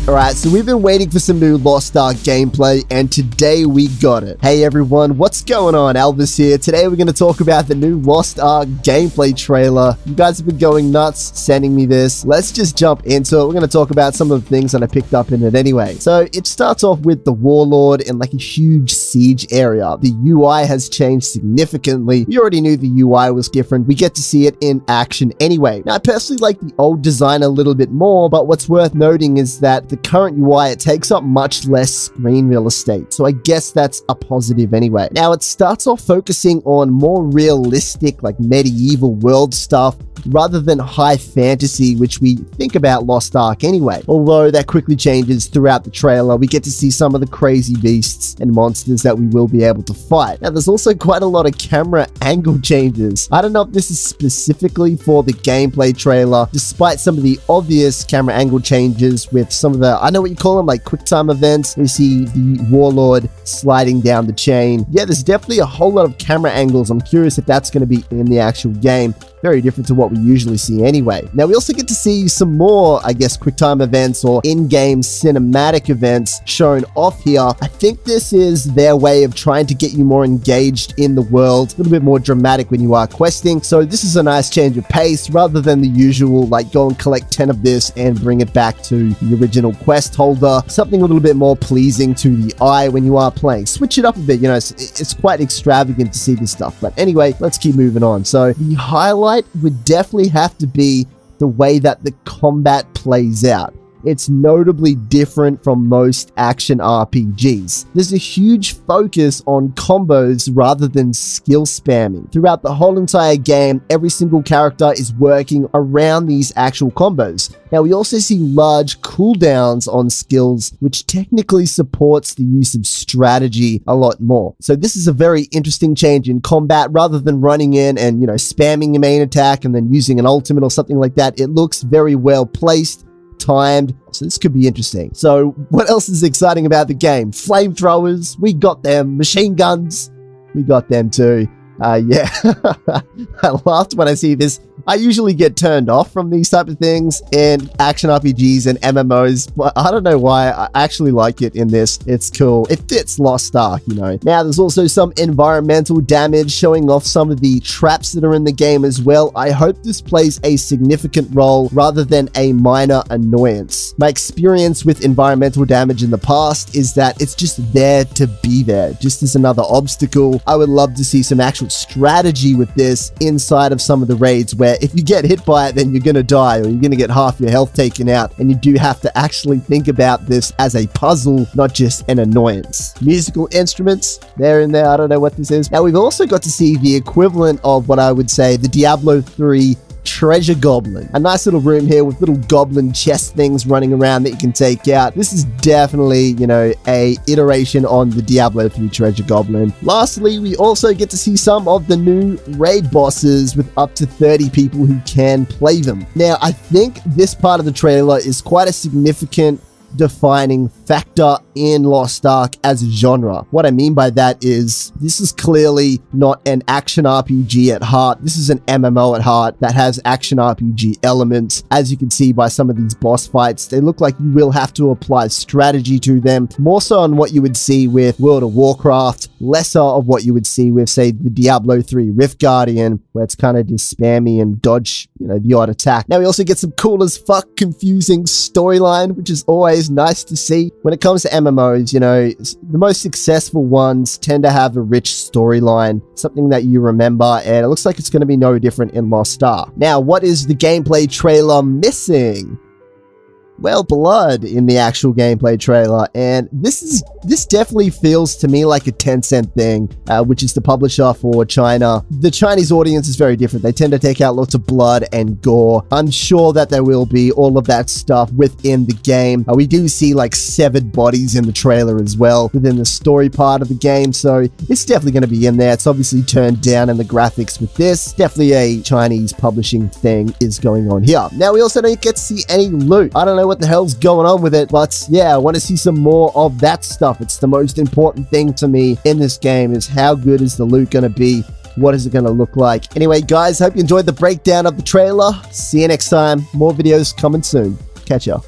Alright, so we've been waiting for some new Lost Ark gameplay, and today we got it. Hey everyone, what's going on? Elvis here. Today we're going to talk about the new Lost Ark gameplay trailer. You guys have been going nuts sending me this. Let's just jump into it. We're going to talk about some of the things that I picked up in it anyway. So it starts off with the Warlord in like a huge siege area. The UI has changed significantly. We already knew the UI was different. We get to see it in action anyway. Now I personally like the old design a little bit more, but what's worth noting is that the current UI, it takes up much less screen real estate, so I guess that's a positive anyway. Now it starts off focusing on more realistic, like medieval world stuff, rather than high fantasy, which we think about Lost Ark anyway. Although that quickly changes throughout the trailer, we get to see some of the crazy beasts and monsters that we will be able to fight. Now there's also quite a lot of camera angle changes. I don't know if this is specifically for the gameplay trailer, despite some of the obvious camera angle changes with some of the, I know what you call them, like quick time events. We see the Warlord sliding down the chain. Yeah, there's definitely a whole lot of camera angles. I'm curious if that's going to be in the actual game. Very different to what we usually see anyway. Now we also get to see some more, I guess, quick time events or in-game cinematic events shown off here. I think this is their way of trying to get you more engaged in the world, a little bit more dramatic when you are questing. So this is a nice change of pace rather than the usual, like go and collect 10 of this and bring it back to the original quest holder. Something a little bit more pleasing to the eye when you are playing. Switch it up a bit, you know, it's quite extravagant to see this stuff. But anyway, let's keep moving on. So the highlight would definitely have to be the way that the combat plays out. It's notably different from most action RPGs. There's a huge focus on combos rather than skill spamming. Throughout the whole entire game, every single character is working around these actual combos. Now we also see large cooldowns on skills, which technically supports the use of strategy a lot more. So this is a very interesting change in combat. Rather than running in and, you know, spamming your main attack and then using an ultimate or something like that, it looks very well placed, timed, so this could be interesting. So what else is exciting about the game? Flamethrowers, we got them. Machine guns, we got them too. Yeah, I laughed when I see this. I usually get turned off from these type of things in action RPGs and MMOs, but I don't know why. I actually like it in this. It's cool. It fits Lost Ark, you know. Now, there's also some environmental damage showing off some of the traps that are in the game as well. I hope this plays a significant role rather than a minor annoyance. My experience with environmental damage in the past is that it's just there to be there, just as another obstacle. I would love to see some actual strategy with this inside of some of the raids where if you get hit by it, then you're going to die or you're going to get half your health taken out, and you do have to actually think about this as a puzzle, not just an annoyance. Musical instruments, they're in there. I don't know what this is. Now, we've also got to see the equivalent of what I would say the Diablo 3 treasure goblin. A nice little room here with little goblin chest things running around that you can take out. This is definitely, you know, a iteration on the Diablo 3 treasure goblin. Lastly, we also get to see some of the new raid bosses with up to 30 people who can play them. Now, I think this part of the trailer is quite a significant defining factor in Lost Ark as a genre. What I mean by that is this is clearly not an action RPG at heart. This is an MMO at heart that has action RPG elements. As you can see by some of these boss fights, they look like you will have to apply strategy to them, more so on what you would see with World of Warcraft, lesser of what you would see with, say, the Diablo 3 Rift Guardian, where it's kind of just spammy and dodge, you know, the odd attack. Now we also get some cool as fuck confusing storyline, which is always nice to see. When it comes to MMOs, you know, the most successful ones tend to have a rich storyline, something that you remember, and it looks like it's going to be no different in Lost Ark. Now, what is the gameplay trailer missing? Well, blood in the actual gameplay trailer, and this definitely feels to me like a Tencent thing, which is the publisher for China. The Chinese audience is very different. They tend to take out lots of blood and gore. I'm sure that there will be all of that stuff within the game. We do see like severed bodies in the trailer as well within the story part of the game, so it's definitely going to be in there. It's obviously turned down in the graphics with this. Definitely a Chinese publishing thing is going on here. Now, we also don't get to see any loot. I don't know what the hell's going on with it, but yeah, I want to see some more of that stuff. It's the most important thing to me in this game, is how good is the loot going to be? What is it going to look like? Anyway, guys, hope you enjoyed the breakdown of the trailer. See you next time. More videos coming soon. Catch ya.